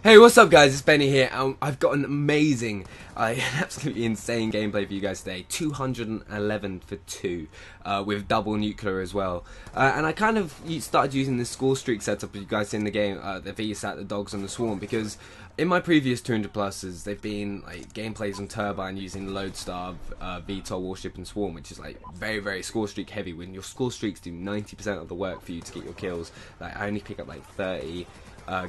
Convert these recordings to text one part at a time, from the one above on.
Hey, what's up guys, it's Benny here. I've got an amazing, absolutely insane gameplay for you guys today. 211 for 2, with double nuclear as well. And I kind of started using this score streak setup you guys see in the game, the VSAT, the dogs and the swarm, because in my previous 200 pluses, they've been like gameplays on Turbine using Lodestar, VTOL, Warship and Swarm, which is like very, very score streak heavy, when your score streaks do 90% of the work for you to get your kills. Like I only pick up like 30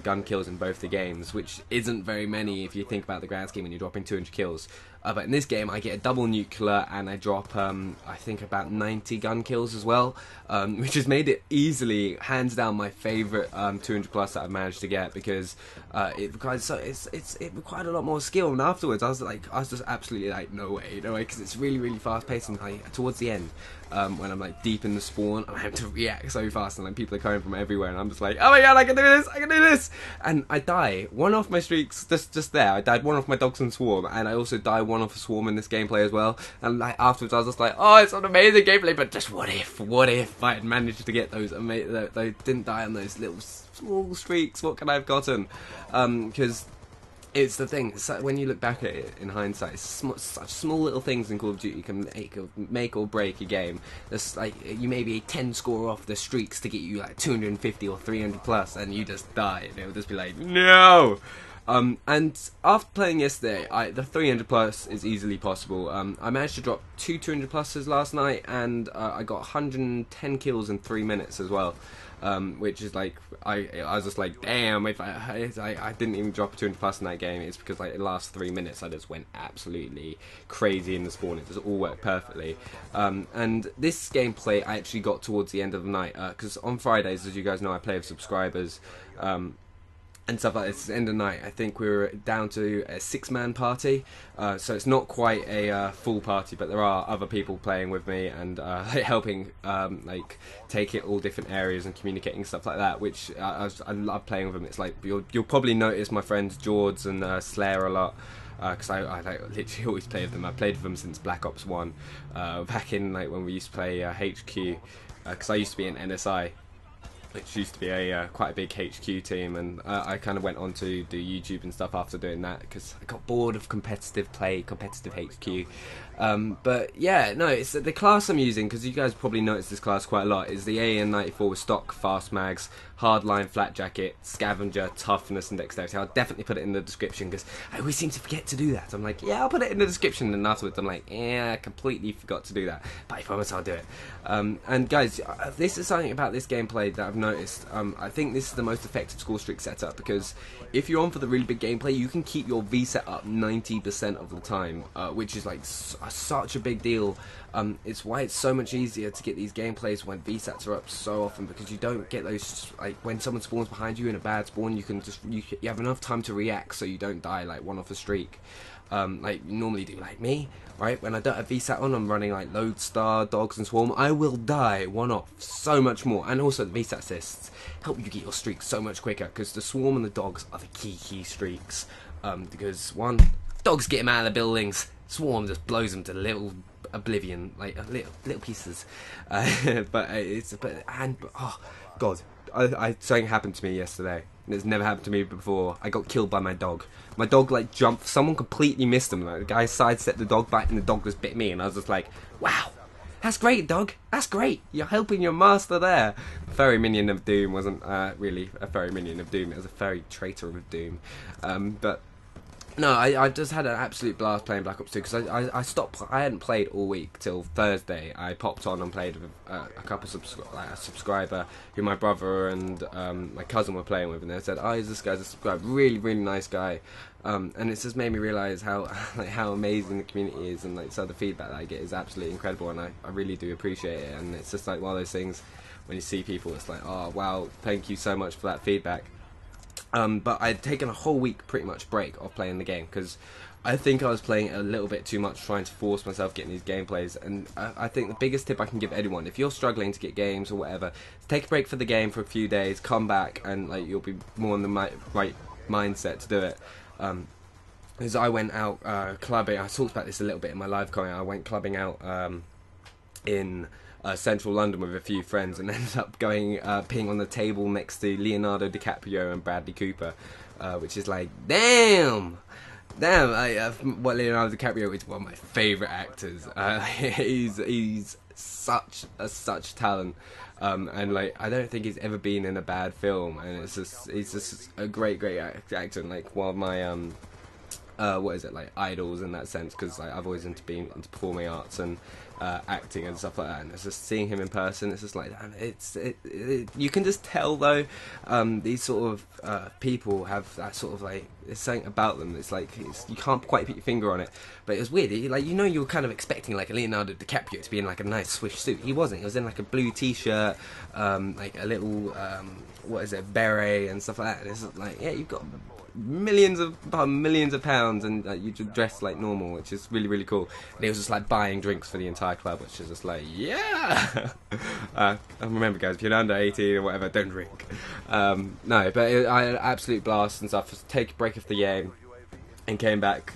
gun kills in both the games, which isn't very many if you think about the grand scheme when you're dropping 200 kills. But in this game I get a double nuclear and I drop I think about 90 gun kills as well, which has made it easily, hands down, my favourite 200 plus that I've managed to get, because it requires it required a lot more skill, and afterwards I was just absolutely like no way, because it's really, really fast paced, and towards the end, when I'm like deep in the spawn, I have to react so fast, and like people are coming from everywhere, and I'm just like, oh my god, I can do this, I can do this, and I die one off my streaks just there. I died one off my dogs and swarm, and I also die one off a swarm in this gameplay as well. And like afterwards, I was just like, oh, it's an amazing gameplay, but just what if I had managed to get those amazing, they didn't die on those little small streaks? What could I have gotten? Because it's the thing, it's like when you look back at it in hindsight, such small little things in Call of Duty can make or break a game. There's like, you may be 10 score off the streaks to get you like 250 or 300 plus, and you just die, and it'll just be like, no! And after playing yesterday, the 300 plus is easily possible. I managed to drop 200 pluses last night, and I got 110 kills in 3 minutes as well. Which is like, I was just like, damn, if I didn't even drop a 200 plus in that game. It's because like the last 3 minutes I just went absolutely crazy in the spawn. It just all worked perfectly. And this gameplay I actually got towards the end of the night, because on Fridays, as you guys know, I play with subscribers. And stuff like this. At the end of the night, I think we were down to a 6-man party, so it's not quite a full party, but there are other people playing with me and helping like take it all different areas and communicating stuff like that, which I love playing with them. It's like you'll probably notice my friends George and Slayer a lot, because I like, literally always play with them. I played with them since Black Ops 1, back in like when we used to play HQ, because I used to be in NSI, which used to be a quite a big HQ team, and I kind of went on to do YouTube and stuff after doing that, because I got bored of competitive play, competitive HQ. But yeah, no, it's the class I'm using, because you guys probably noticed this class quite a lot, is the AN-94 with stock, fast mags, hardline, flat jacket, scavenger, toughness and dexterity. I'll definitely put it in the description, because I always seem to forget to do that. I'm like, yeah, I'll put it in the description, and afterwards I'm like, yeah, I completely forgot to do that, but I promise I'll do it. And guys, this is something about this gameplay that I've noticed. I think this is the most effective score streak setup, because if you're on for the really big gameplay, you can keep your VSAT up 90% of the time, which is like such a big deal. It's why it's so much easier to get these gameplays when VSATs are up so often, because you don't get those, like when someone spawns behind you in a bad spawn, you can just you have enough time to react, so you don't die like one off a streak, like you normally do. Like me, right, when I don't have VSAT on, I'm running like Lodestar, Dogs and Swarm, I will die one off so much more. And also the VSAT assists help you get your streaks so much quicker, because the Swarm and the Dogs are the key streaks, because one, Dogs get them out of the buildings, Swarm just blows them to little oblivion, like little pieces. Oh god, something happened to me yesterday, and it's never happened to me before. I got killed by my dog. My dog like jumped, someone completely missed him, like the guy sidestepped the dog back and the dog just bit me, and I was just like, wow, that's great, dog, that's great, you're helping your master there. Furry minion of doom wasn't really a furry minion of doom, it was a furry traitor of doom. But no, I just had an absolute blast playing Black Ops 2, because I hadn't played all week till Thursday. I popped on and played with a couple a subscriber who my brother and my cousin were playing with, and they said, oh, this guy's a subscriber, really, really nice guy. And it's just made me realise how how amazing the community is, and like so the feedback that I get is absolutely incredible, and I really do appreciate it. And it's just like one of those things, when you see people, it's like, oh wow, thank you so much for that feedback. But I'd taken a whole week pretty much break off playing the game, because I think I was playing a little bit too much, trying to force myself getting these gameplays. And I think the biggest tip I can give anyone, if you're struggling to get games or whatever, take a break for the game for a few days, come back, and like you'll be more in the right mindset to do it. Because I went out clubbing, I talked about this a little bit in my live comment, I went clubbing out in central London with a few friends, and ended up going peeing on the table next to Leonardo DiCaprio and Bradley Cooper, which is like, damn. What Leonardo DiCaprio is one of my favourite actors. He's such talent, and like I don't think he's ever been in a bad film, and he's just a great actor, and like one of my what is it, like idols in that sense, because like I've always been into performing arts and acting and stuff like that, and it's just seeing him in person, it's just like, you can just tell though, these sort of people have that sort of like, there's something about them, it's like you can't quite put your finger on it, but it was weird, like, you know, you were kind of expecting like a Leonardo DiCaprio to be in like a nice swish suit. He wasn't. He was in like a blue t-shirt, like a little what is it, beret and stuff like that, and it's like, yeah, you've got millions of pounds, and you just dress like normal, which is really cool. And he was just like buying drinks for the entire club, which is just like, yeah. Remember, guys, if you're under 18 or whatever, don't drink. No, but I had an absolute blast and stuff. Just take a break of the game and came back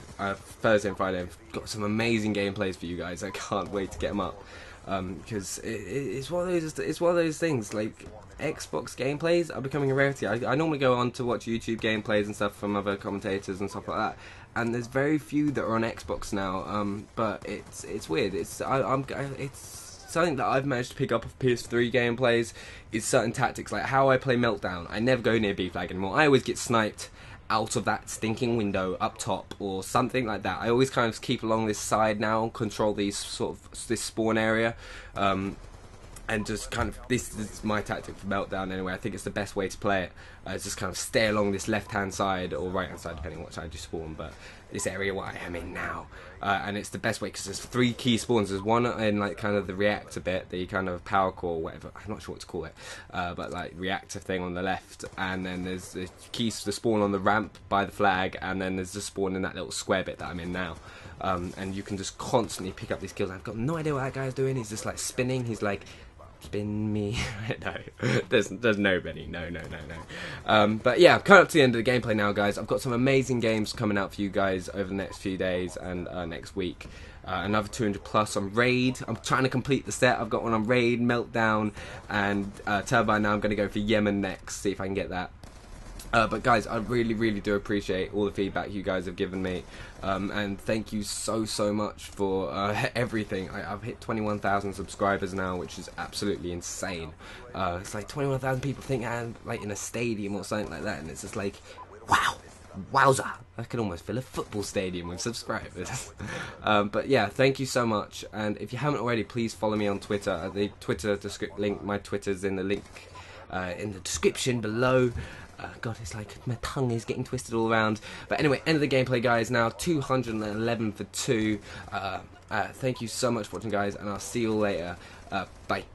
Thursday and Friday. I've got some amazing gameplays for you guys. I can't wait to get them up, because it's one of those things, like, Xbox gameplays are becoming a rarity. I normally go on to watch YouTube gameplays and stuff from other commentators and stuff like that, and there's very few that are on Xbox now. But it's weird. It's something that I've managed to pick up of PS3 gameplays is certain tactics, like how I play Meltdown. I never go near B flag anymore. I always get sniped out of that stinking window up top or something like that. I always kind of keep along this side now, control these this spawn area. And just kind of, this is my tactic for Meltdown anyway. I think it's the best way to play it. It's just kind of stay along this left-hand side or right-hand side, depending on what side you spawn, but this area what I am in now. And it's the best way because there's 3 key spawns. There's one in like kind of the reactor bit, the kind of power core, whatever, I'm not sure what to call it, but like reactor thing on the left, and then there's the keys to spawn on the ramp by the flag, and then there's the spawn in that little square bit that I'm in now. And you can just constantly pick up these kills. I've got no idea what that guy's doing. He's just like spinning. He's like, spin me. No, there's nobody. No. But yeah, I'm coming up to the end of the gameplay now, guys. I've got some amazing games coming out for you guys over the next few days and next week. Another 200 plus on Raid. I'm trying to complete the set. I've got one on Raid, Meltdown, and Turbine. Now I'm going to go for Yemen next, see if I can get that. But guys, I really do appreciate all the feedback you guys have given me, and thank you so much for everything. I've hit 21,000 subscribers now, which is absolutely insane. It's like 21,000 people think I'm like in a stadium or something like that, and it's just like, wow, wowza! I could almost fill a football stadium with subscribers. But yeah, thank you so much, and if you haven't already, please follow me on Twitter. The Twitter link, my Twitter's in the link in the description below. God, it's like my tongue is getting twisted all around. But anyway, end of the gameplay, guys. Now 211 for 2. Thank you so much for watching, guys, and I'll see you all later. Bye.